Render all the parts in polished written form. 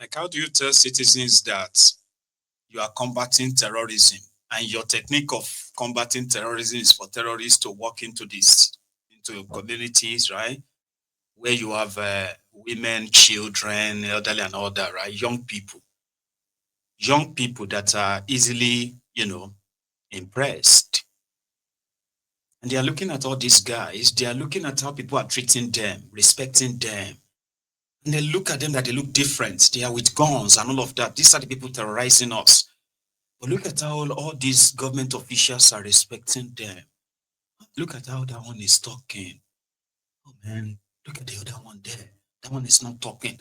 Like, how do you tell citizens that you are combating terrorism and your technique of combating terrorism is for terrorists to walk into communities, right? Where you have women, children, elderly, and all that, right? Young people that are easily, impressed. And they are looking at all these guys. They are looking at how people are treating them, respecting them. And they look at them that they look different. They are with guns and all of that. These are the people terrorizing us. But look at how all these government officials are respecting them. Look at how that one is talking. Oh man, look at the other one there. That one is not talking.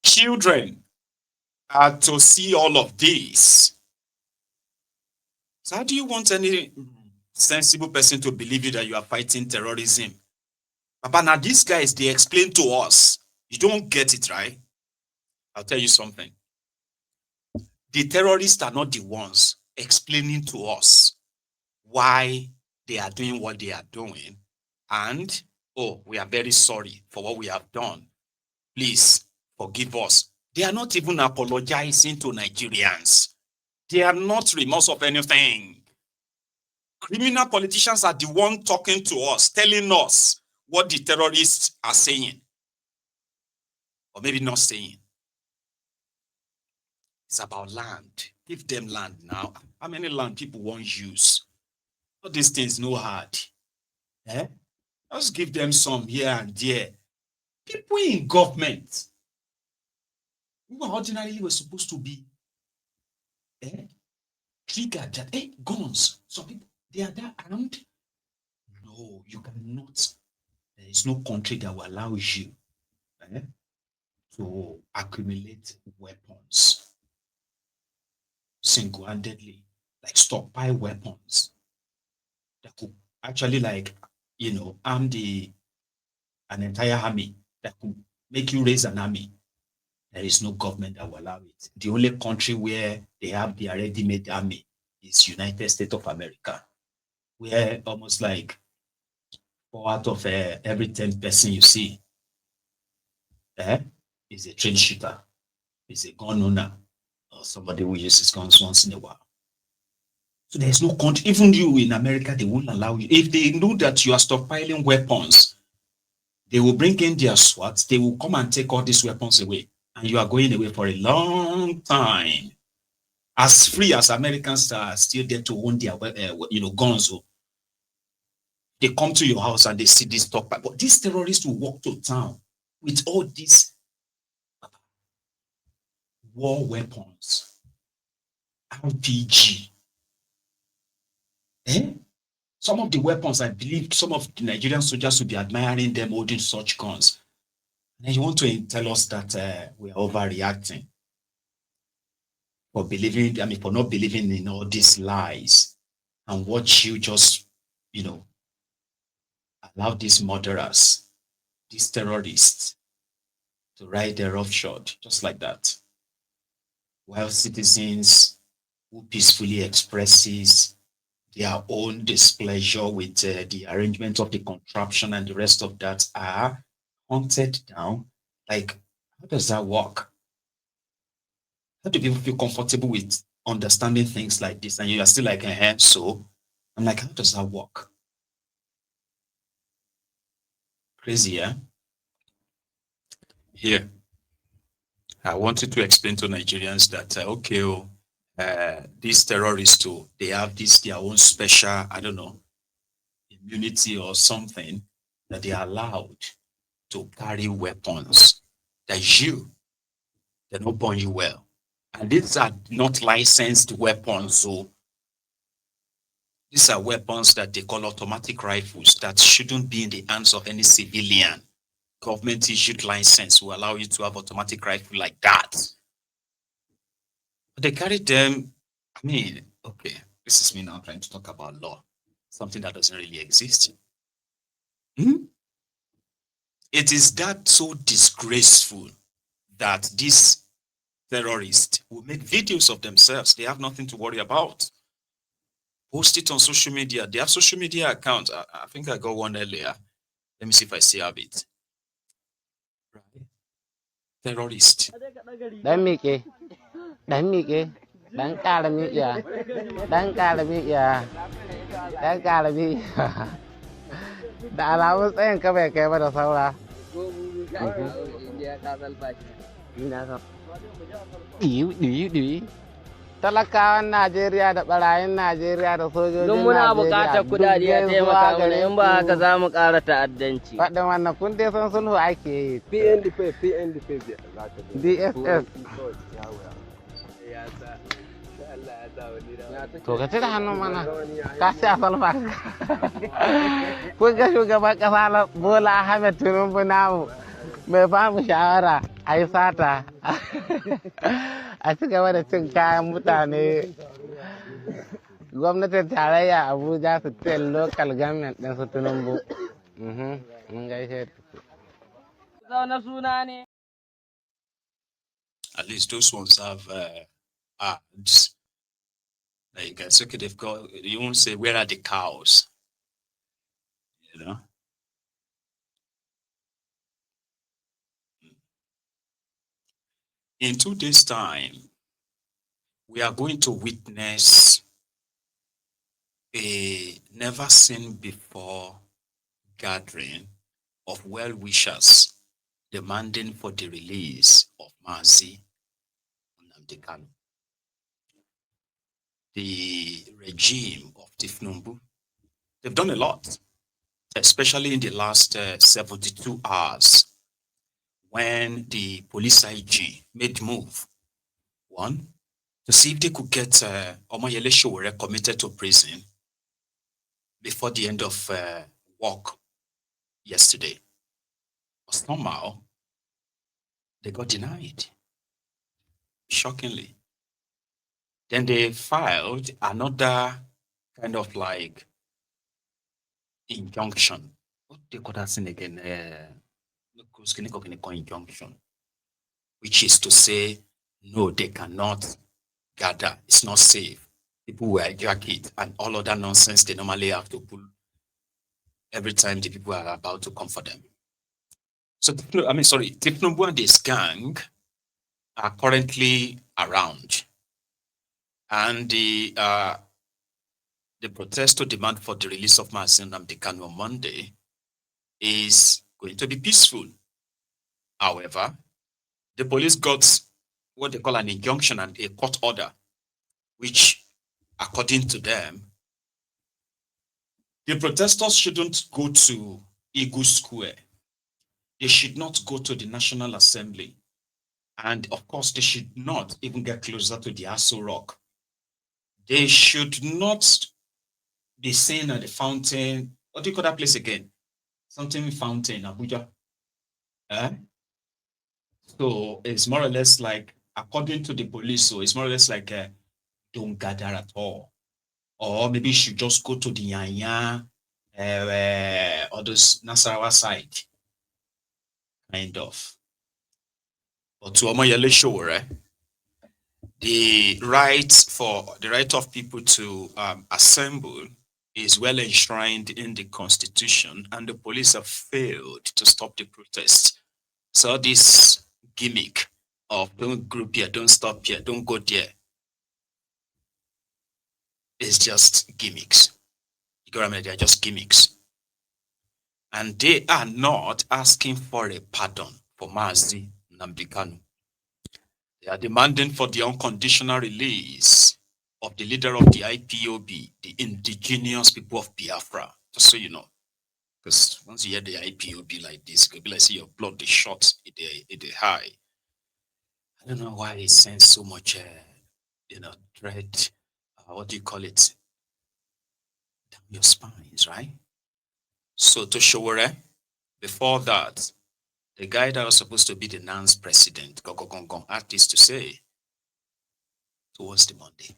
Children are to see all of this. So how do you want any sensible person to believe you that you are fighting terrorism? But now these guys, they explain to us. You don't get it, right? I'll tell you something. The terrorists are not the ones explaining to us why they are doing what they are doing. And, oh, we are very sorry for what we have done. Please forgive us. They are not even apologizing to Nigerians. They are not remorse of anything. Criminal politicians are the one talking to us, telling us what the terrorists are saying. Or maybe not saying. It's about land. Give them land now. How many land people won't use? All these things no hard. Just give them some here and there. People in government, who ordinarily were supposed to be triggered that, guns, some people, they are that armed. No, you cannot. There is no country that will allow you to accumulate weapons single-handedly, like stockpile weapons that could actually arm an entire army, that could make you raise an army. There is no government that will allow it. The only country where they have their ready-made army is United States of America, where almost like 4 out of every 10 person you see is a trained shooter, is a gun owner, or somebody who uses guns once in a while. So there's no country, even you in America, they won't allow you. If they know that you are stockpiling weapons, they will bring in their SWAT, they will come and take all these weapons away. And you are going away for a long time. As free as Americans are still there to own their guns. They come to your house and they see this stockpile. But these terrorists will walk to town with all these war weapons, RPG. Some of the weapons, I believe some of the Nigerian soldiers will be admiring them holding such guns. And you want to tell us that we are overreacting for not believing in all these lies and what you just, allow these murderers, these terrorists to ride their roughshod just like that. While citizens who peacefully expresses their own displeasure with the arrangement of the contraption and the rest of that are hunted down. Like, how does that work? How do people feel comfortable with understanding things like this? And you are still like, so I'm like, how does that work? Crazy, yeah? Here, I wanted to explain to Nigerians that, these terrorists too, they have their own special, immunity or something that they are allowed to carry weapons that they're not born you well. And these are not licensed weapons. So these are weapons that they call automatic rifles that shouldn't be in the hands of any civilian. Government issued license will allow you to have automatic rifle like that. But they carry them. This is me now trying to talk about law, something that doesn't really exist. It is that so disgraceful that these terrorists will make videos of themselves. They have nothing to worry about. Post it on social media. They have social media accounts. I think I got one earlier. Let me see if I still have it. Right. terrorist. Dan miƙe. Dan miƙe. Dan ƙara miƙe. Dan ƙara miƙe. Dan ƙara miƙe. Da alamun tsayin ka bai kai ba da saura. Ɗiyi. Talakawan Najeriya da ɓarayin Najeriya da sojojin Najeriya. Don muna buƙatar kuɗaɗe a taimaka mana in ba haka za mu ƙara ta'addanci. Faɗin wannan kun dai san sulhu ake yi. PNDP. DSS. To ka cire hannun mana. Ka ci a salma. Kun ga shugaban ƙasa Bola Ahmed Tinubu namu. Mai ba mu shawara a yi sata. A ci gaba da cin kayan mutane. Gwamnatin tarayya Abuja su ce local government ɗin su Tinubu. Mun gaishe ku. Zaune suna ne. At least those ones have ads. Like, it's okay, they've got, you won't say, where are the cows? You know? In 2 days' time, we are going to witness a never seen before gathering of well-wishers demanding for the release of Mazi, Nnamdi Kanu. The regime of Tifnumbu, they've done a lot, especially in the last 72 hours, when the police IG made move. One, to see if they could get Omoyele Sowore committed to prison before the end of work yesterday. But somehow, they got denied, shockingly. Then they filed another kind of like injunction. What they call that thing again? Injunction, which is to say, no, they cannot gather. It's not safe. People will hijack it and all other nonsense they normally have to pull every time the people are about to come for them. So, Tifnumbu and his gang are currently around. And the protest to demand for the release of Mazi Nnamdi Kanu on Monday is going to be peaceful. However, the police got what they call an injunction and a court order, which, according to them, the protesters shouldn't go to Eagle Square. They should not go to the National Assembly. And of course, they should not even get closer to the Aso Rock. They should not be seen at the fountain. What do you call that place again? Something fountain, Abuja. So it's more or less like, according to the police, so it's more or less like don't gather at all. Or maybe you should just go to the Yanya or the Nasarawa side. Kind of. But to Omoyele Sowore, the right of people to assemble is well enshrined in the Constitution, and the police have failed to stop the protest. So this gimmick of don't group here, don't stop here, don't go there is just gimmicks. You got me? They are just gimmicks. And they are not asking for a pardon for Mazi Nnamdi Kanu. They are demanding for the unconditional release of the leader of the IPOB, the indigenous people of Biafra, just so you know. Because once you hear the IPOB like this, it could be like see your blood is shot in the high. I don't know why it sends so much, dread. What do you call it? Down your spines, right? So to Sowore, before that, the guy that was supposed to be the NANS president, had this to say towards the Monday.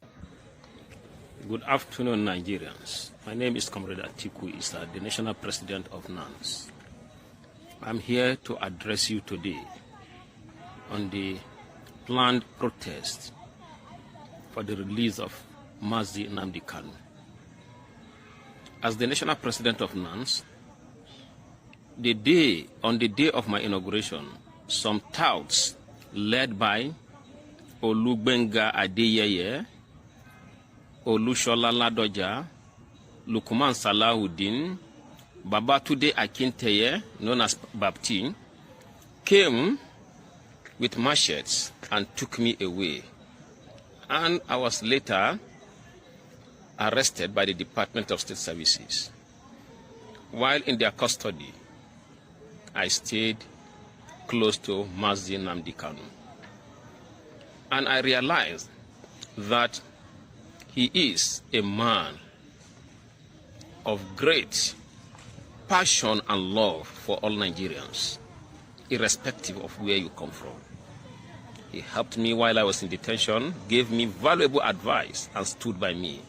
Good afternoon, Nigerians. My name is Comrade Atiku Issa, the national president of NANS. I'm here to address you today on the planned protest for the release of Mazi Nnamdi Kanu. As the national president of NANS, on the day of my inauguration, some touts led by Olugbenga Adeyeye, Olushola Ladoja, Lukman Salahuddin, Babatunde Akinteye, known as Bapti, came with machetes and took me away. And I was later arrested by the Department of State Services. While in their custody, I stayed close to Mazi Nnamdi Kanu. And I realized that he is a man of great passion and love for all Nigerians, irrespective of where you come from. He helped me while I was in detention, gave me valuable advice, and stood by me.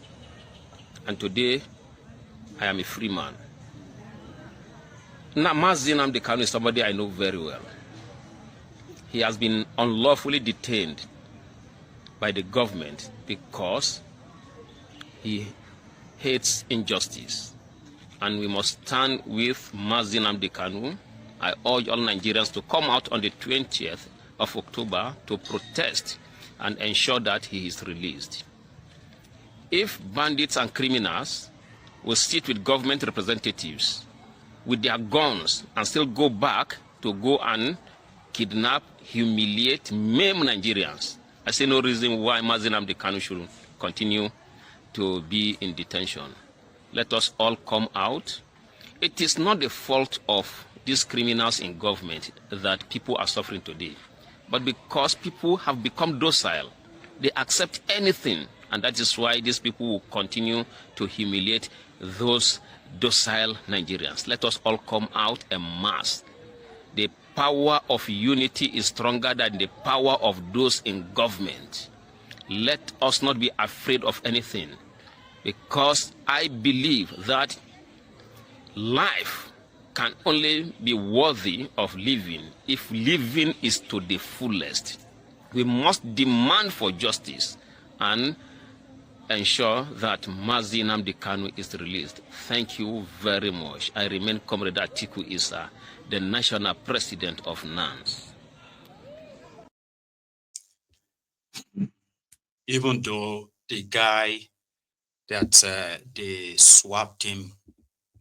And today, I am a free man. Now, Mazi Nnamdi Kanu is somebody I know very well. He has been unlawfully detained by the government because he hates injustice. And we must stand with Mazi Nnamdi Kanu. I urge all Nigerians to come out on the 20th of October to protest and ensure that he is released. If bandits and criminals will sit with government representatives with their guns and still go back to go and kidnap, humiliate, maim Nigerians, I see no reason why Mazi Nnamdi Kanu should continue to be in detention. Let us all come out. It is not the fault of these criminals in government that people are suffering today, but because people have become docile. They accept anything, and that is why these people will continue to humiliate those docile Nigerians. Let us all come out en masse. The power of unity is stronger than the power of those in government. Let us not be afraid of anything, because I believe that life can only be worthy of living if living is to the fullest. We must demand for justice and ensure that Mazi Nnamdi Kanu is released. Thank you very much. I remain Comrade Atiku Issa, the National President of NANS. Even though the guy that they swapped him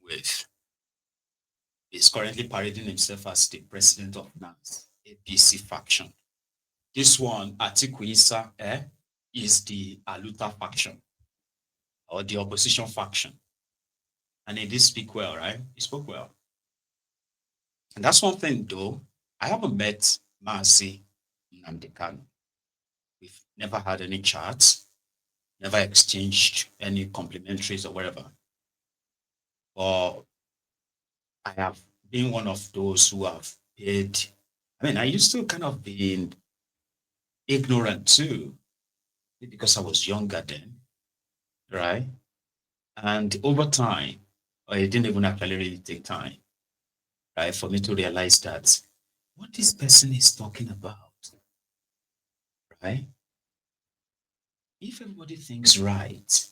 with is currently parading himself as the president of NANS, APC faction. This one, Atiku Issa, is the Aluta faction or the opposition faction. And he did speak well, right? He spoke well. And that's one thing, though. I haven't met Mazi Nnamdi Kanu. We've never had any chats, never exchanged any complimentaries or whatever. But I have been one of those who have paid. I mean, I used to kind of be ignorant too, because I was younger then, right? And over time, it didn't even actually really take time, right, for me to realize that what this person is talking about, right? If everybody thinks right,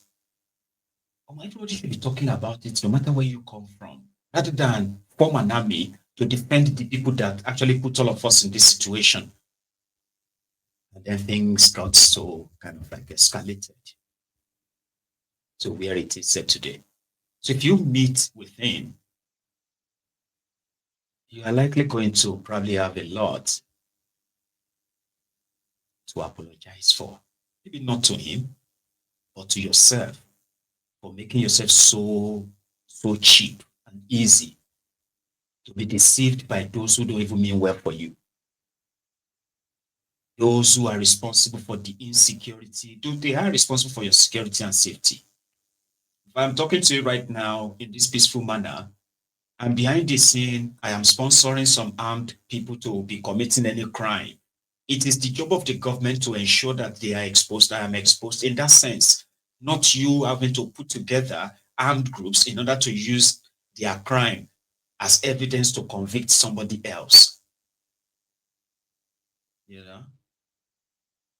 everybody should be talking about it no matter where you come from, rather than form an army to defend the people that actually put all of us in this situation. And then things got so kind of like escalated to where it is said today. So if you meet with him, you are likely going to probably have a lot to apologize for. Maybe not to him, but to yourself, for making yourself so cheap and easy to be deceived by those who don't even mean well for you. Those who are responsible for the insecurity, they are responsible for your security and safety. If I'm talking to you right now in this peaceful manner, and behind the scene, I am sponsoring some armed people to be committing any crime. It is the job of the government to ensure that they are exposed. I am exposed in that sense, not you having to put together armed groups in order to use their crime as evidence to convict somebody else. You know?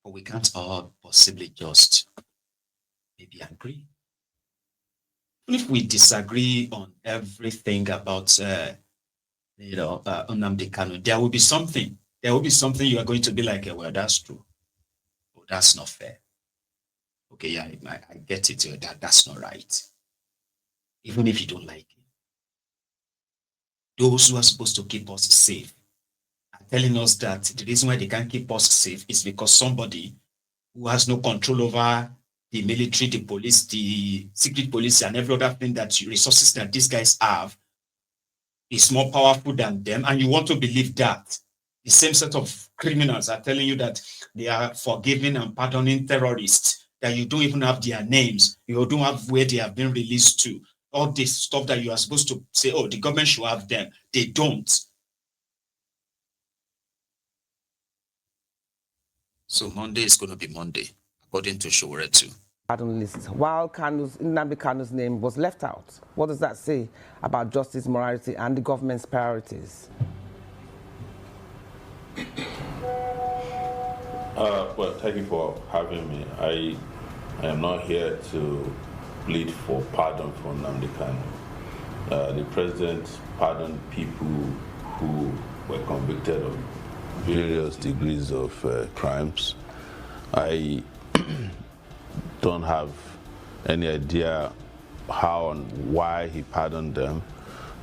But we can't all possibly just maybe agree. Even if we disagree on everything about Nnamdi Kanu, there will be something there will be something you are going to be like, well, that's true. Oh, that's not fair. Okay, yeah, I get it. That's not right. Even if you don't like it. Those who are supposed to keep us safe are telling us that the reason why they can't keep us safe is because somebody who has no control over the military, the police, the secret police, and every other thing that resources that these guys have is more powerful than them. And you want to believe that. The same set of criminals are telling you that they are forgiving and pardoning terrorists, that you don't even have their names, you don't have where they have been released to. All this stuff that you are supposed to say, oh, the government should have them. They don't. So Monday is going to be Monday, according to Showore too. Pardon list, while Nnamdi Kanu's name was left out. What does that say about justice, morality, and the government's priorities? Well, thank you for having me. I am not here to plead for pardon for Nnamdi Kanu. The president pardoned people who were convicted of various degrees of crimes. I don't have any idea how and why he pardoned them,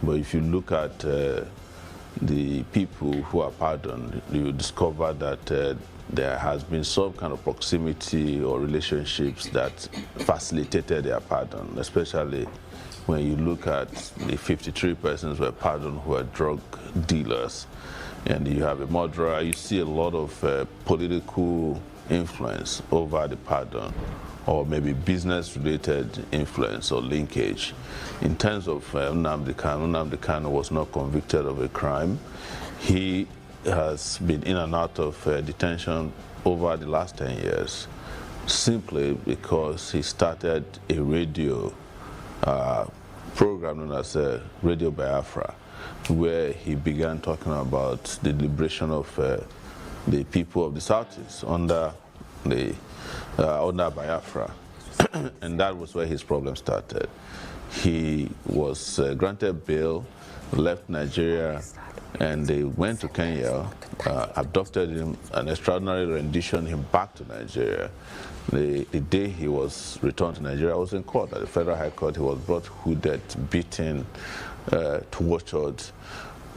but if you look at the people who are pardoned, you discover that there has been some kind of proximity or relationships that facilitated their pardon, especially when you look at the 53 persons who were pardoned who are drug dealers, and you have a murderer. You see a lot of political influence over the pardon, or maybe business-related influence or linkage. In terms of Nnamdi Kanu was not convicted of a crime. He has been in and out of detention over the last 10 years, simply because he started a radio program known as Radio Biafra, where he began talking about the liberation of the people of the Southeast under Biafra. And that was where his problem started. He was granted bail, left Nigeria, and they went to Kenya, abducted him, an extraordinary rendition him back to Nigeria. The day he was returned to Nigeria, I was in court at the Federal High Court. He was brought hooded, beaten, tortured,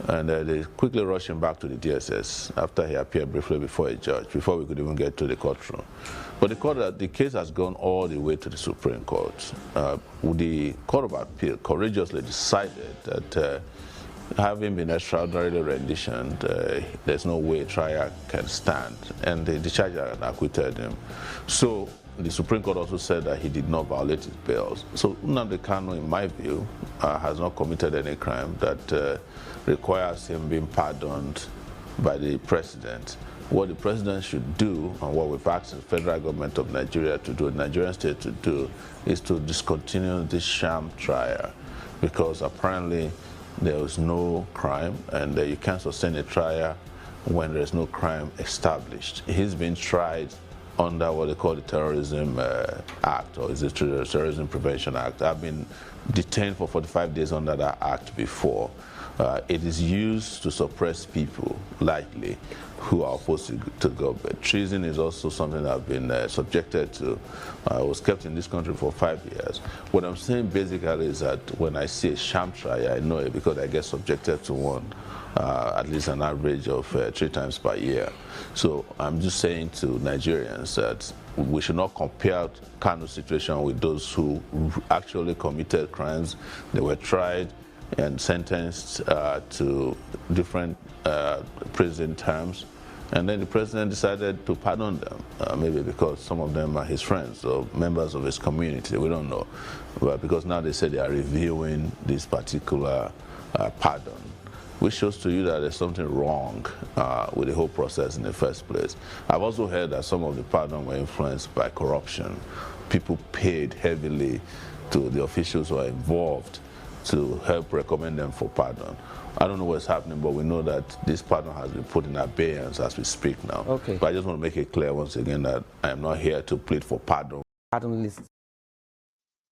and they quickly rushed him back to the DSS after he appeared briefly before a judge, before we could even get to the courtroom. But the case has gone all the way to the Supreme Court. The Court of Appeal courageously decided that having been extraordinarily renditioned, there's no way trial can stand, and they discharged and acquitted him. So the Supreme Court also said that he did not violate his bails. So Nnamdi Kanu, in my view, has not committed any crime that requires him being pardoned by the president. What the president should do, and what we've asked the federal government of Nigeria to do, the Nigerian state to do, is to discontinue this sham trial, because apparently there was no crime, and you can't sustain a trial when there's no crime established. He's been tried under what they call the Terrorism Act, or is it the Terrorism Prevention Act. I've been detained for 45 days under that act before. It is used to suppress people, likely, who are opposed to government. Treason is also something that I've been subjected to. I was kept in this country for 5 years. What I'm saying basically is that when I see a sham trial, I know it because I get subjected to one, at least an average of 3 times per year. So I'm just saying to Nigerians that we should not compare Kanu's situation with those who actually committed crimes. They were tried and sentenced to different prison terms, and then the president decided to pardon them, maybe because some of them are his friends or members of his community, we don't know, but because now they say they are reviewing this particular pardon, which shows to you that there's something wrong with the whole process in the first place. I've also heard that some of the pardon were influenced by corruption. People paid heavily to the officials who are involved to help recommend them for pardon. I don't know what's happening, but we know that this pardon has been put in abeyance as we speak now. Okay. But I just want to make it clear once again that I am not here to plead for pardon. Pardon list.